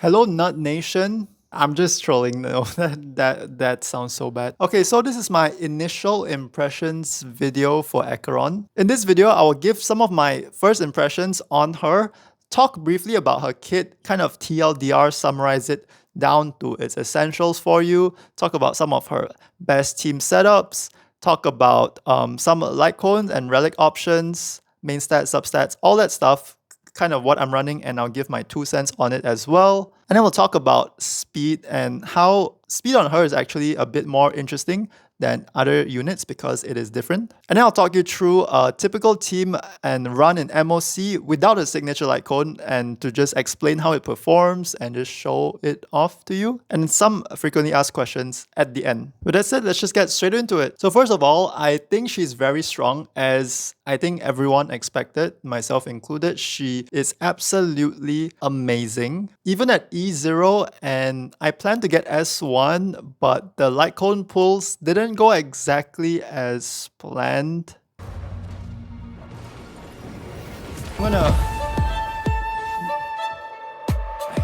Hello, Nut Nation. I'm just trolling. No, that sounds so bad. Okay, so this is my initial impressions video for Acheron. In this video, I will give some of my first impressions on her, talk briefly about her kit, kind of TLDR, summarize it down to its essentials for you, talk about some of her best team setups, talk about some Lightcone and Relic options, main stats, substats, all that stuff, kind of what I'm running, and I'll give my 2 cents on it as well. And then we'll talk about speed and how speed on her is actually a bit more interesting than other units because it is different. And then I'll talk you through a typical team and run in MOC without a signature Lightcone and to just explain how it performs and just show it off to you. And some frequently asked questions at the end. With that said, let's just get straight into it. So first of all, I think she's very strong, as I think everyone expected, myself included. She is absolutely amazing. Even at E0, and I plan to get S1, but the Lightcone pulls didn't go exactly as planned. I'm gonna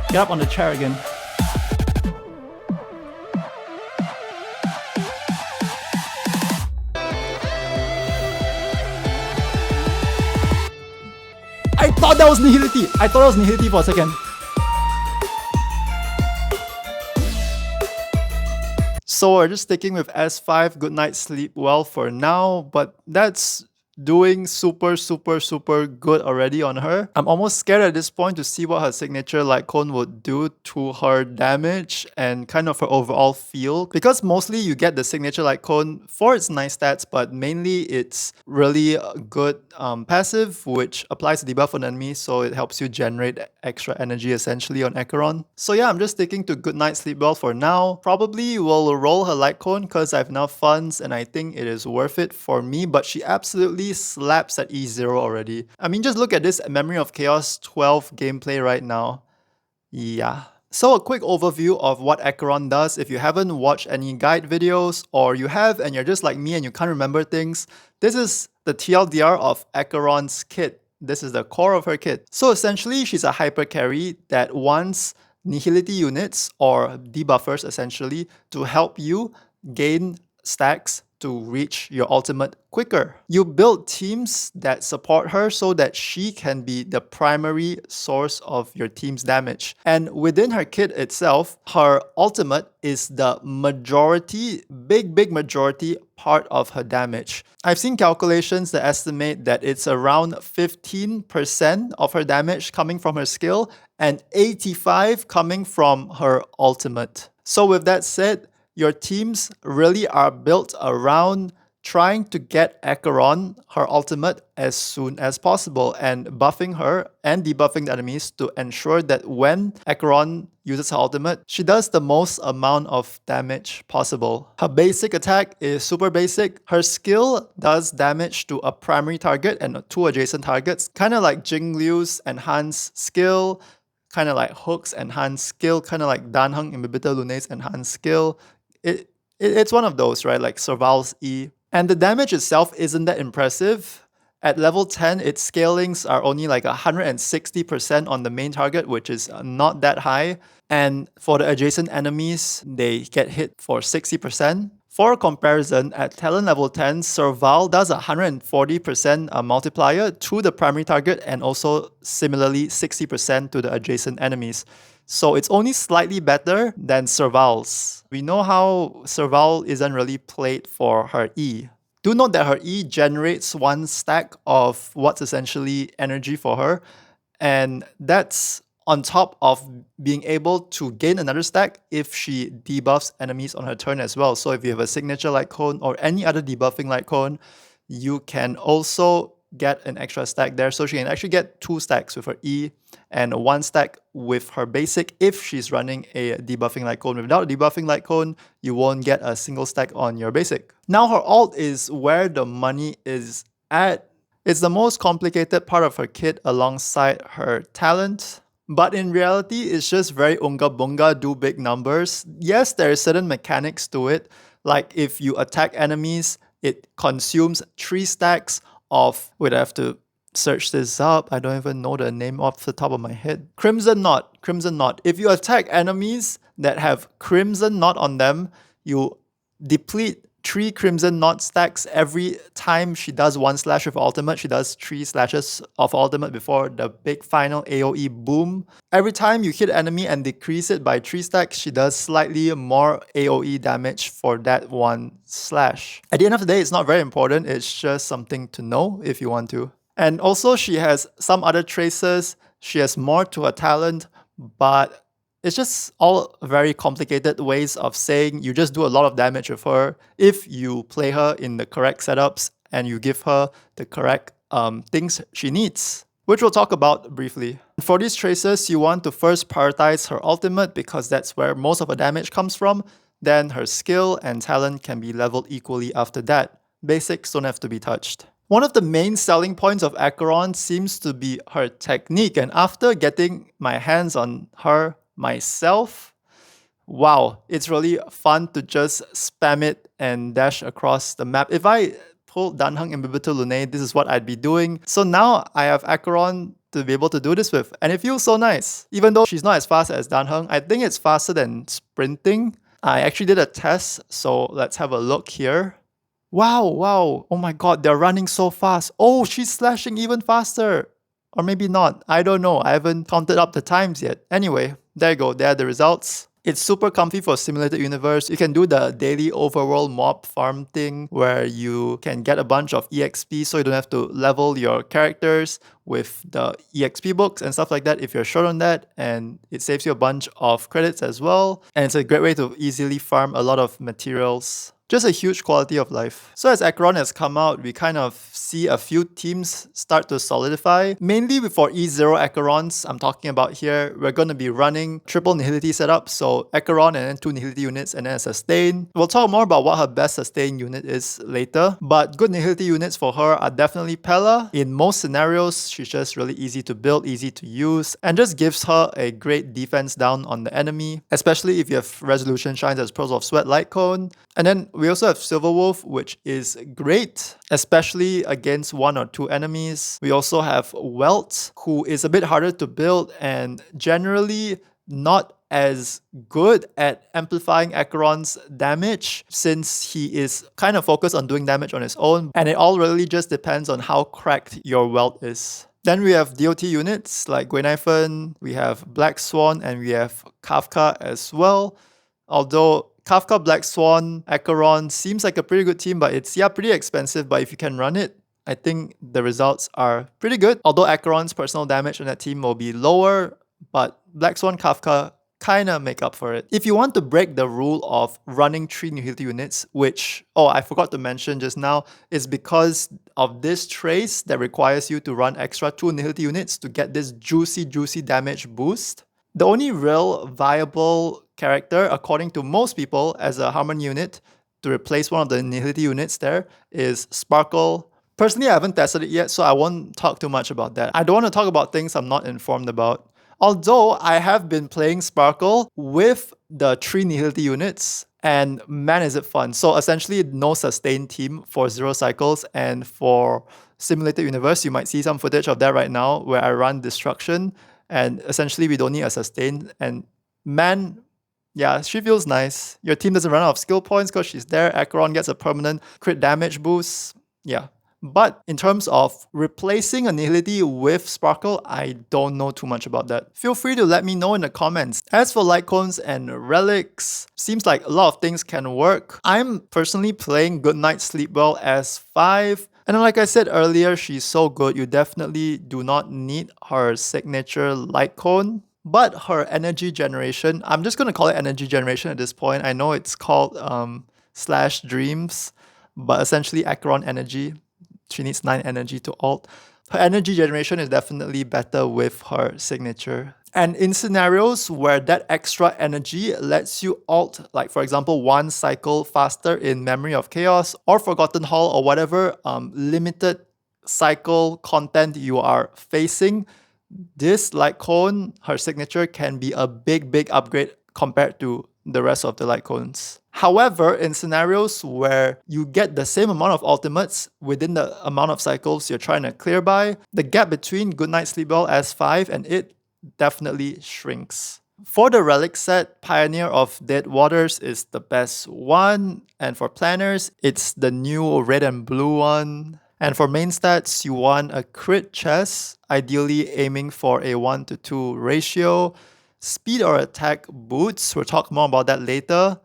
get up on the chair again. I thought that was Nihility. I thought it was Nihility for a second. So we're just sticking with S5, good night, sleep well for now, but that's doing super good already on her. I'm almost scared at this point to see what her signature Lightcone would do to her damage and kind of her overall feel, because mostly you get the signature Lightcone for its nice stats, but mainly it's really good passive, which applies to debuff on enemy, so it helps you generate extra energy essentially on Acheron. So yeah, I'm just sticking to good night, sleep well for now. Probably will roll her Lightcone because I have enough funds and I think it is worth it for me, but she absolutely slaps at E0 already. I mean, just look at this Memory of Chaos 12 gameplay right now. Yeah. So a quick overview of what Acheron does. If you haven't watched any guide videos, or you have and you're just like me and you can't remember things, this is the TLDR of Acheron's kit. This is the core of her kit. So essentially, she's a hyper carry that wants Nihility units or debuffers essentially to help you gain stacks to reach your ultimate quicker. You build teams that support her so that she can be the primary source of your team's damage. And within her kit itself, her ultimate is the majority, big majority part of her damage. I've seen calculations that estimate that it's around 15% of her damage coming from her skill and 85% coming from her ultimate. So with that said, your teams really are built around trying to get Acheron, her ultimate, as soon as possible and buffing her and debuffing the enemies to ensure that when Acheron uses her ultimate, she does the most amount of damage possible. Her basic attack is super basic. Her skill does damage to a primary target and 2 adjacent targets, kind of like Jingliu's enhanced skill, kind of like Hook's enhanced skill, kind of like Danheng Imbibitor Lune's enhanced skill. It's one of those, right? Like Serval's E. And the damage itself isn't that impressive. At level 10, its scalings are only like 160% on the main target, which is not that high. And for the adjacent enemies, they get hit for 60%. For comparison, at talent level 10, Serval does a 140% multiplier to the primary target and also similarly 60% to the adjacent enemies. So it's only slightly better than Serval's. We know how Serval isn't really played for her E. Do note that her E generates 1 stack of what's essentially energy for her, and that's on top of being able to gain another stack if she debuffs enemies on her turn as well. So if you have a signature Lightcone or any other debuffing Lightcone, you can also get an extra stack there. So she can actually get 2 stacks with her E and 1 stack with her basic if she's running a debuffing Lightcone. Without a debuffing Lightcone, you won't get a single stack on your basic. Now her ult is where the money is at. It's the most complicated part of her kit alongside her talent. But in reality, it's just very unga bunga, do big numbers. Yes, there are certain mechanics to it. Like if you attack enemies, it consumes 3 stacks of, wait, I have to search this up. I don't even know the name off the top of my head. Crimson Knot. Crimson Knot. If you attack enemies that have Crimson Knot on them, you deplete 3 Crimson Knot stacks every time she does 1 slash with ultimate. She does 3 slashes of ultimate before the big final AoE boom. Every time you hit enemy and decrease it by 3 stacks, she does slightly more AoE damage for that 1 slash. At the end of the day, it's not very important. It's just something to know if you want to. And also she has some other traces. She has more to her talent, but it's just all very complicated ways of saying you just do a lot of damage with her if you play her in the correct setups and you give her the correct things she needs, which we'll talk about briefly. For these traces, you want to first prioritize her ultimate because that's where most of her damage comes from. Then her skill and talent can be leveled equally after that. Basics don't have to be touched. One of the main selling points of Acheron seems to be her technique, and after getting my hands on her myself, wow, it's really fun to just spam it and dash across the map. If I pulled Danheng Imbibitor Lunae, this is what I'd be doing. So now I have Acheron to be able to do this with, and it feels so nice. Even though she's not as fast as Danheng, I think it's faster than sprinting. I actually did a test, so let's have a look here. Wow, oh my god, they're running so fast. Oh, she's slashing even faster. Or maybe not, I don't know, I haven't counted up the times yet. Anyway, there you go, there are the results. It's super comfy for Simulated Universe. You can do the daily overworld mob farm thing where you can get a bunch of EXP so you don't have to level your characters with the EXP books and stuff like that if you're short on that, and it saves you a bunch of credits as well. And it's a great way to easily farm a lot of materials. Just a huge quality of life. So as Acheron has come out, we kind of see a few teams start to solidify. Mainly for E0 Acherons, I'm talking about here, we're going to be running triple Nihility setup. So Acheron and then 2 Nihility units and then a sustain. We'll talk more about what her best sustain unit is later. But good Nihility units for her are definitely Pella. In most scenarios, she's just really easy to build, easy to use, and just gives her a great defense down on the enemy. Especially if you have Resolution Shines as Pearls of Sweat Lightcone. And then we also have Silverwolf, which is great, especially against 1 or 2 enemies. We also have Welt, who is a bit harder to build and generally not as good at amplifying Acheron's damage since he is kind of focused on doing damage on his own. And it all really just depends on how cracked your Welt is. Then we have DOT units like Gwenaifen, we have Black Swan, and we have Kafka as well. Although Kafka, Black Swan, Acheron seems like a pretty good team, but it's pretty expensive. But if you can run it, I think the results are pretty good. Although Acheron's personal damage on that team will be lower, but Black Swan, Kafka kind of make up for it. If you want to break the rule of running 3 Nihility units, which, I forgot to mention just now, is because of this trace that requires you to run extra 2 Nihility units to get this juicy damage boost. The only real viable character, according to most people, as a Harmony unit to replace one of the Nihility units there is Sparkle. Personally, I haven't tested it yet, so I won't talk too much about that. I don't want to talk about things I'm not informed about. Although I have been playing Sparkle with the 3 Nihility units, and man is it fun. So essentially no sustain team for 0 cycles, and for Simulated Universe, you might see some footage of that right now where I run Destruction, and essentially we don't need a sustain, and man, yeah, she feels nice. Your team doesn't run out of skill points because she's there. Acheron gets a permanent crit damage boost. Yeah. But in terms of replacing a Nihility with Sparkle, I don't know too much about that. Feel free to let me know in the comments. As for Lightcones and Relics, seems like a lot of things can work. I'm personally playing Goodnight Sleepwell as 5. And like I said earlier, she's so good, you definitely do not need her signature Lightcone. But her energy generation, I'm just going to call it energy generation at this point. I know it's called Slash Dreams, but essentially Acheron energy. She needs 9 energy to ult. Her energy generation is definitely better with her signature. And in scenarios where that extra energy lets you ult, like for example 1 cycle faster in Memory of Chaos or Forgotten Hall or whatever limited cycle content you are facing, this Lightcone, her signature, can be a big upgrade compared to the rest of the Lightcones. However, in scenarios where you get the same amount of ultimates within the amount of cycles you're trying to clear by, the gap between Goodnight Sleep Well S5 and it definitely shrinks. For the Relic set, Pioneer of Dead Waters is the best one, and for planners, it's the new red and blue one. And for main stats, you want a crit chest, ideally aiming for a 1:2 ratio. Speed or attack boots, we'll talk more about that later.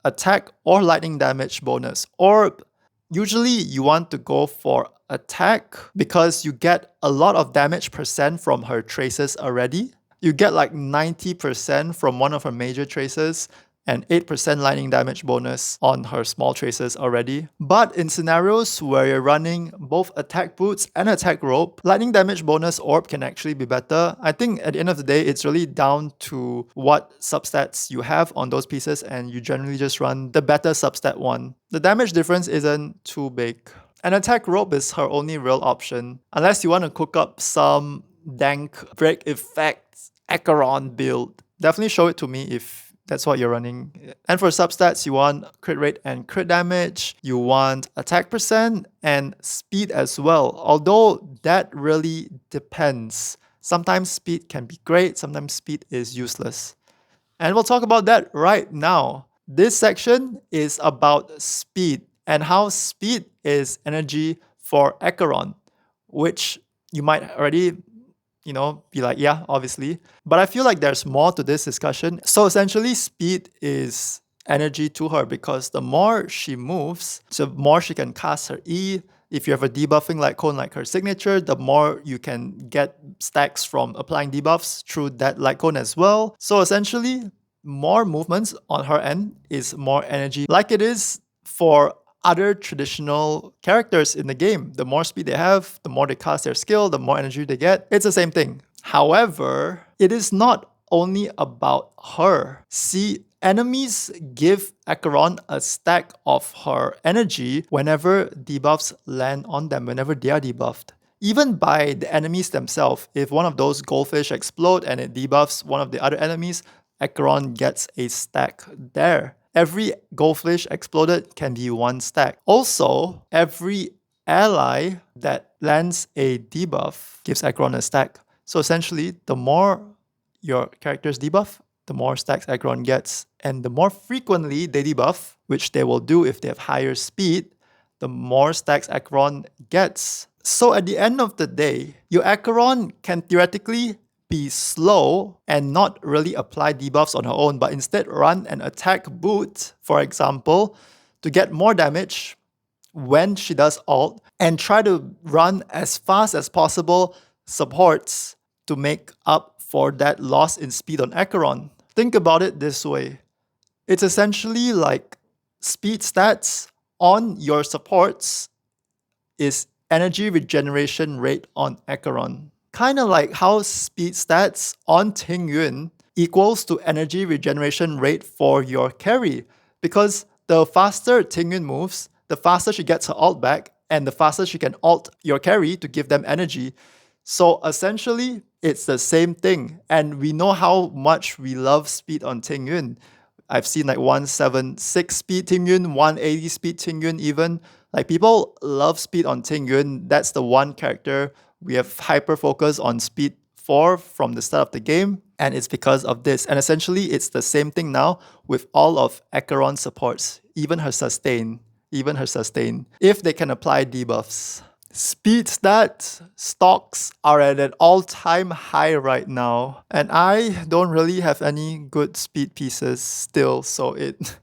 Attack or lightning damage bonus. Orb, usually you want to go for attack because you get a lot of damage percent from her traces already. You get like 90% from one of her major traces and 8% lightning damage bonus on her small traces already. But in scenarios where you're running both attack boots and attack rope, lightning damage bonus orb can actually be better. I think at the end of the day, it's really down to what substats you have on those pieces, and you generally just run the better substat one. The damage difference isn't too big. An attack rope is her only real option, unless you want to cook up some dank break effects Acheron build. Definitely show it to me if that's what you're running. And for substats, you want crit rate and crit damage. You want attack percent and speed as well. Although that really depends. Sometimes speed can be great, sometimes speed is useless. And we'll talk about that right now. This section is about speed and how speed is energy for Acheron, which you might already be like, yeah, obviously. But I feel like there's more to this discussion. So essentially, speed is energy to her because the more she moves, the more she can cast her E. If you have a debuffing Lightcone like her signature, the more you can get stacks from applying debuffs through that Lightcone as well. So essentially, more movements on her end is more energy, like it is for other traditional characters in the game. The more speed they have, the more they cast their skill, the more energy they get. It's the same thing. However, it is not only about her. See, enemies give Acheron a stack of her energy whenever debuffs land on them, whenever they are debuffed. Even by the enemies themselves, if one of those goldfish explode and it debuffs one of the other enemies, Acheron gets a stack there. Every goldfish exploded can be one stack. Also, every ally that lands a debuff gives Acheron a stack. So essentially, the more your characters debuff, the more stacks Acheron gets. And the more frequently they debuff, which they will do if they have higher speed, the more stacks Acheron gets. So at the end of the day, your Acheron can theoretically be slow and not really apply debuffs on her own, but instead run an attack boot, for example, to get more damage when she does ult, and try to run as fast as possible supports to make up for that loss in speed on Acheron. Think about it this way. It's essentially like speed stats on your supports is energy regeneration rate on Acheron. Kind of like how speed stats on Tingyun equals to energy regeneration rate for your carry. Because the faster Tingyun moves, the faster she gets her ult back, and the faster she can ult your carry to give them energy. So essentially, it's the same thing. And we know how much we love speed on Tingyun. I've seen like 176 speed Tingyun, 180 speed Tingyun even. Like people love speed on Tingyun. That's the one character we have hyper focus on speed for from the start of the game, and it's because of this. And essentially, it's the same thing now with all of Acheron's supports, even her sustain, if they can apply debuffs. Speed stat stocks are at an all-time high right now, and I don't really have any good speed pieces still, so it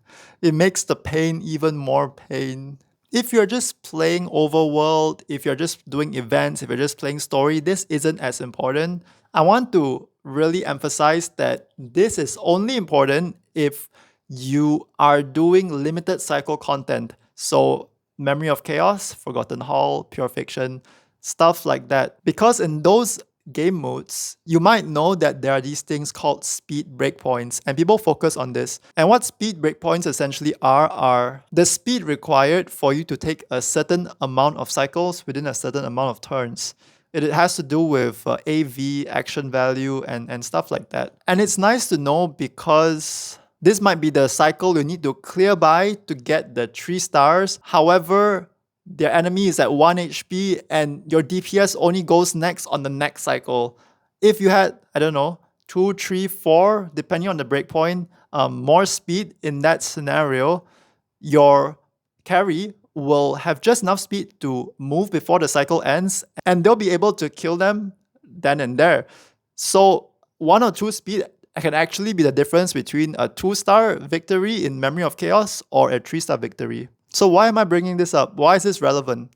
makes the pain even more pain. If you're just playing overworld, if you're just doing events, if you're just playing story, this isn't as important. I want to really emphasize that this is only important if you are doing limited cycle content. So Memory of Chaos, Forgotten Hall, Pure Fiction, stuff like that. Because in those game modes, you might know that there are these things called speed breakpoints, and people focus on this. And what speed breakpoints essentially are the speed required for you to take a certain amount of cycles within a certain amount of turns. It has to do with AV, action value, and stuff like that. And it's nice to know because this might be the cycle you need to clear by to get the 3 stars. However, their enemy is at 1 HP and your DPS only goes next on the next cycle. If you had, I don't know, 2, 3, 4, depending on the breakpoint, more speed in that scenario, your carry will have just enough speed to move before the cycle ends, and they'll be able to kill them then and there. So 1 or 2 speed can actually be the difference between a 2-star victory in Memory of Chaos or a 3-star victory. So why am I bringing this up? Why is this relevant?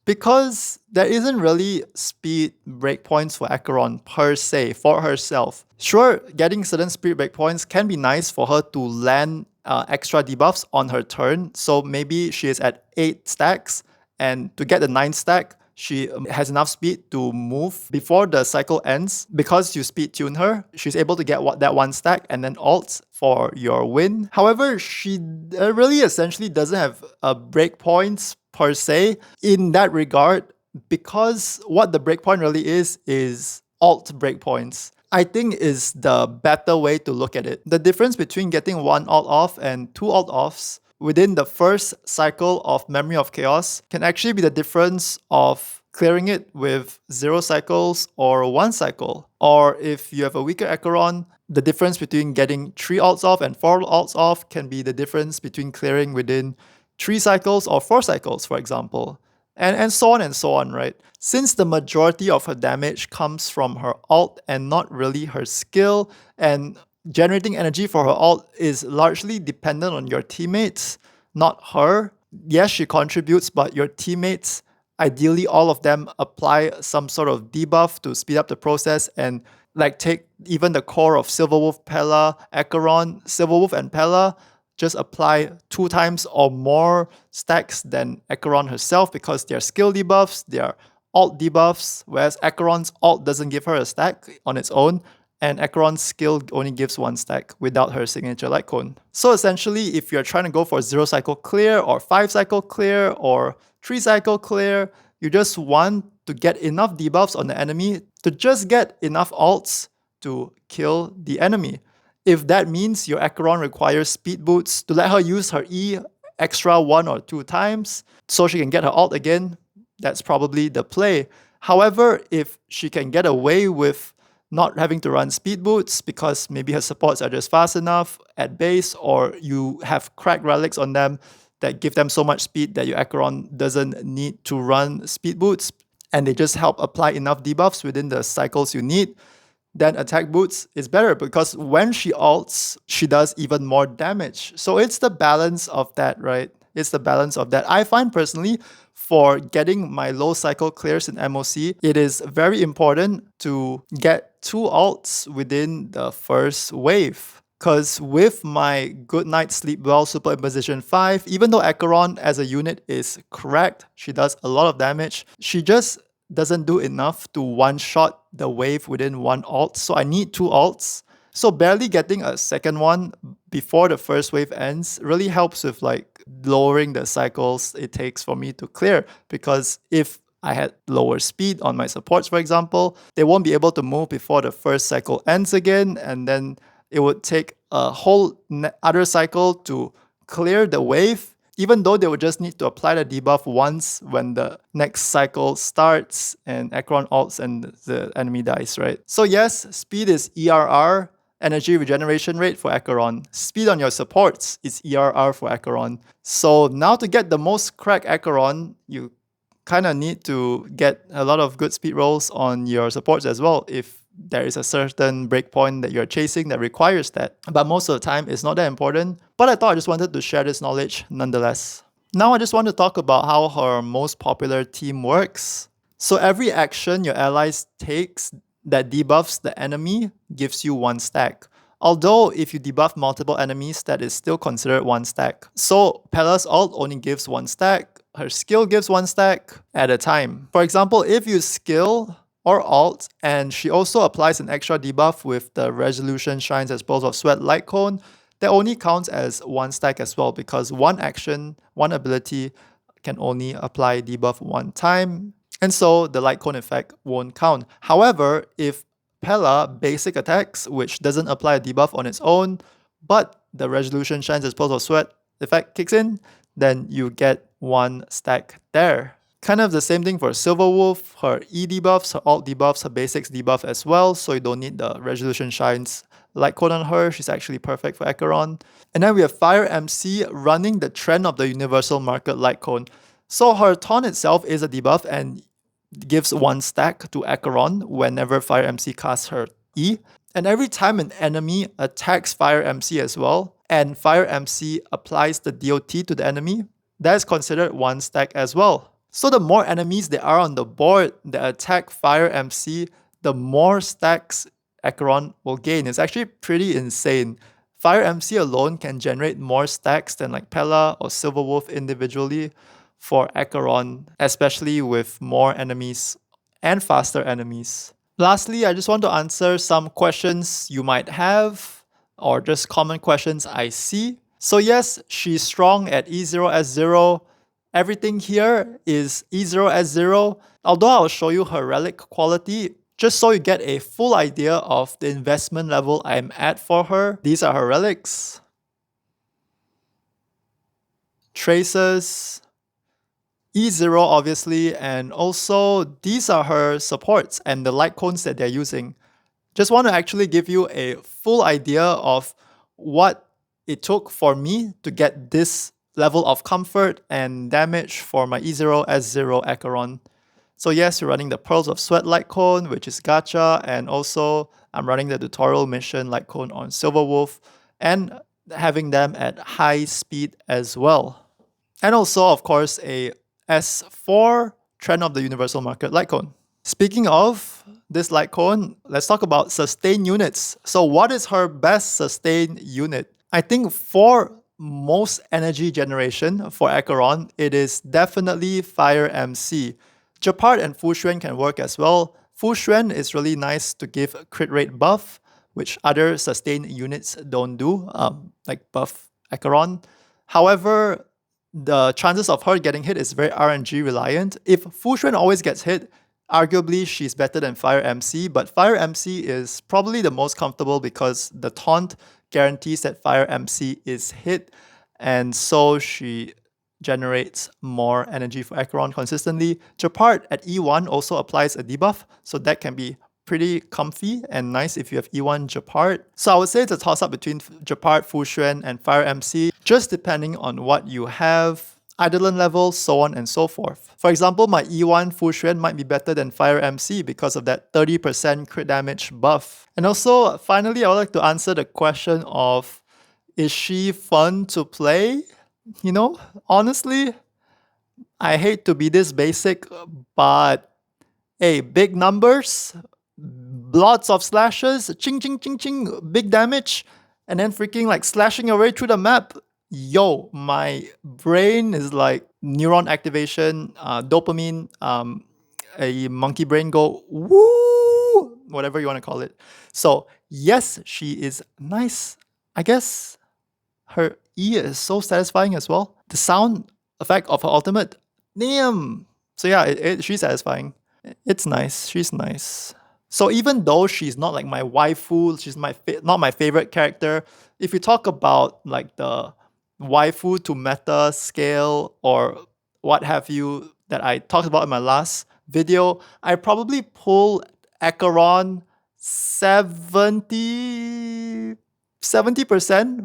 Because there isn't really speed breakpoints for Acheron per se, for herself. Sure, getting certain speed breakpoints can be nice for her to land extra debuffs on her turn. So maybe she is at 8 stacks, and to get the 9th stack, she has enough speed to move before the cycle ends. Because you speed tune her, she's able to get that 1 stack and then ults for your win. However, she really essentially doesn't have breakpoints per se in that regard, because what the breakpoint really is alt breakpoints. I think is the better way to look at it. The difference between getting 1 alt off and 2 alt offs within the first cycle of Memory of Chaos can actually be the difference of clearing it with 0 cycles or 1 cycle. Or if you have a weaker Acheron, the difference between getting 3 alts off and 4 alts off can be the difference between clearing within 3 cycles or 4 cycles, for example. And so on, right? Since the majority of her damage comes from her ult and not really her skill, and generating energy for her ult is largely dependent on your teammates, not her. Yes, she contributes, but your teammates, ideally all of them apply some sort of debuff to speed up the process, and like take even the core of Silverwolf, Pella, Acheron, Silverwolf and Pella, just apply 2 times or more stacks than Acheron herself because they're skill debuffs, they're alt debuffs, whereas Acheron's alt doesn't give her a stack on its own, and Acheron's skill only gives 1 stack without her signature Lightcone. So essentially, if you're trying to go for 0 cycle clear or 5 cycle clear or 3 cycle clear, you just want to get enough debuffs on the enemy to just get enough alts to kill the enemy. If that means your Acheron requires speed boots to let her use her E extra 1 or 2 times so she can get her ult again, that's probably the play. However, if she can get away with not having to run speed boots because maybe her supports are just fast enough at base, or you have cracked relics on them that give them so much speed that your Acheron doesn't need to run speed boots, and they just help apply enough debuffs within the cycles you need, then attack boots is better because when she ults, she does even more damage. So it's the balance of that, right? It's the balance of that. I find personally, for getting my low cycle clears in MOC, it is very important to get 2 ults within the first wave. Because with my Good Night Sleep Well Superimposition 5, even though Acheron as a unit is cracked, she does a lot of damage, she just doesn't do enough to one-shot the wave within 1 ult, so I need 2 ults. So barely getting a second one before the first wave ends really helps with like lowering the cycles it takes for me to clear, because if I had lower speed on my supports, for example, they won't be able to move before the first cycle ends again, and then it would take a whole other cycle to clear the wave, even though they would just need to apply the debuff once when the next cycle starts and Acheron ults and the enemy dies, right? So yes, speed is ERR, energy regeneration rate for Acheron. Speed on your supports is ERR for Acheron. So now to get the most crack Acheron, you kind of need to get a lot of good speed rolls on your supports as well if there is a certain breakpoint that you're chasing that requires that. But most of the time, it's not that important. But I thought I just wanted to share this knowledge nonetheless. Now I just want to talk about how her most popular team works. So every action your allies takes that debuffs the enemy gives you 1 stack. Although if you debuff multiple enemies, that is still considered 1 stack. So Pella's ult only gives 1 stack. Her skill gives 1 stack at a time. For example, if you skill or ult, and she also applies an extra debuff with the Resolution Shines as Pearls of Sweat Lightcone, that only counts as 1 stack as well, because 1 action, 1 ability can only apply debuff 1 time. And so the Lightcone effect won't count. However, if Pella basic attacks, which doesn't apply a debuff on its own, but the Resolution Shines as Pearls of Sweat effect kicks in, then you get 1 stack there. Kind of the same thing for Silverwolf. Her E debuffs, her alt debuffs, her basics debuff as well, so you don't need the Resolution Shines Lightcone on her. She's actually perfect for Acheron. And then we have Fire MC running the trend of the Universal Market Lightcone. So her taunt itself is a debuff and gives 1 stack to Acheron whenever Fire MC casts her E. And every time an enemy attacks Fire MC as well, and Fire MC applies the DOT to the enemy, that is considered 1 stack as well. So the more enemies there are on the board that attack Fire MC, the more stacks Acheron will gain. It's actually pretty insane. Fire MC alone can generate more stacks than like Pella or Silverwolf individually for Acheron, especially with more enemies and faster enemies. Lastly, I just want to answer some questions you might have or just common questions I see. So yes, she's strong at E0 S0. Everything here is E0 S0. Although I'll show you her relic quality, just so you get a full idea of the investment level I'm at for her. These are her relics. Traces. E0 obviously, and also these are her supports and the light cones that they're using. Just want to actually give you a full idea of what it took for me to get this level of comfort and damage for my E0 S0 Acheron. So yes, you're running the Pearls of Sweat Lightcone, which is gacha, and also I'm running the tutorial mission Lightcone on Silverwolf and having them at high speed as well. And also, of course, a S4 Trend of the Universal Market Lightcone. Speaking of this Lightcone, let's talk about sustain units. So what is her best sustain unit? I think for most energy generation for Acheron, it is definitely Fire MC. Japart and Fu Xuan can work as well. Fu Xuan is really nice to give crit rate buff, which other sustain units don't do, like buff Acheron. However, the chances of her getting hit is very RNG reliant. If Fu Xuan always gets hit, arguably she's better than Fire MC, but Fire MC is probably the most comfortable because the taunt guarantees that Fire MC is hit, and so she generates more energy for Acheron consistently. Japart at E1 also applies a debuff, so that can be pretty comfy and nice if you have E1 Japart. So I would say it's a toss-up between Japart, Fu Xuan, and Fire MC, just depending on what you have, Eidolon level, so on and so forth. For example, my E1 Fu Xuan might be better than Fire MC because of that 30% crit damage buff. And also, finally, I would like to answer the question of, is she fun to play? You know, honestly, I hate to be this basic, but hey, big numbers, lots of slashes, ching ching ching ching, big damage, and then freaking like slashing your way through the map. Yo, my brain is like neuron activation, dopamine, a monkey brain go woo, whatever you want to call it. So yes, she is nice. I guess her E is so satisfying as well. The sound effect of her ultimate, damn. So yeah, she's satisfying. It's nice. She's nice. So even though she's not like my waifu, she's not my favorite character, if you talk about like the waifu to meta scale or what have you that I talked about in my last video, I probably pull Acheron 70%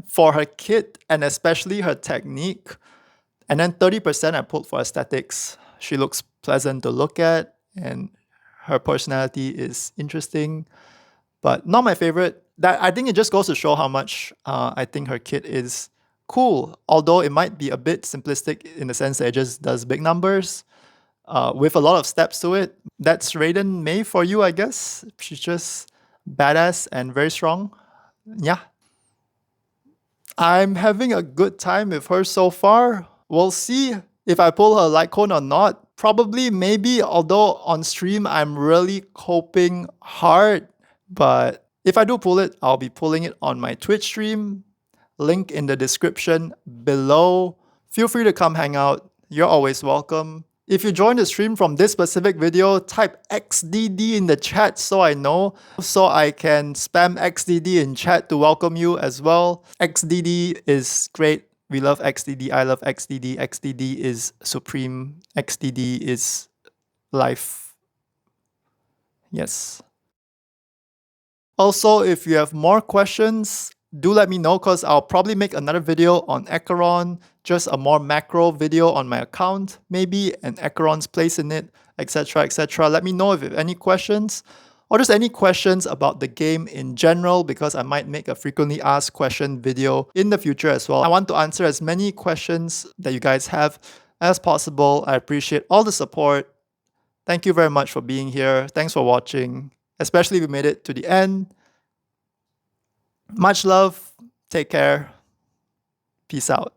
for her kit and especially her technique. And then 30% I pulled for aesthetics. She looks pleasant to look at and her personality is interesting, but not my favorite. That I think it just goes to show how much I think her kit is cool, although it might be a bit simplistic in the sense that it just does big numbers with a lot of steps to it. That's Raiden Mei for you, I guess. She's just badass and very strong. Yeah. I'm having a good time with her so far. We'll see if I pull her Lightcone or not. Probably, maybe, although on stream I'm really coping hard. But if I do pull it, I'll be pulling it on my Twitch stream. Link in the description below. Feel free to come hang out. You're always welcome. If you joined the stream from this specific video, type XDD in the chat so I know, so I can spam XDD in chat to welcome you as well. XDD is great. We love XDD. I love XDD. XDD is supreme. XDD is life. Yes. Also, if you have more questions, do let me know because I'll probably make another video on Acheron, just a more macro video on my account, maybe, and Acheron's place in it, etc., etc. Let me know if you have any questions or just any questions about the game in general, because I might make a frequently asked question video in the future as well. I want to answer as many questions that you guys have as possible. I appreciate all the support. Thank you very much for being here. Thanks for watching, especially if you made it to the end. Much love. Take care. Peace out.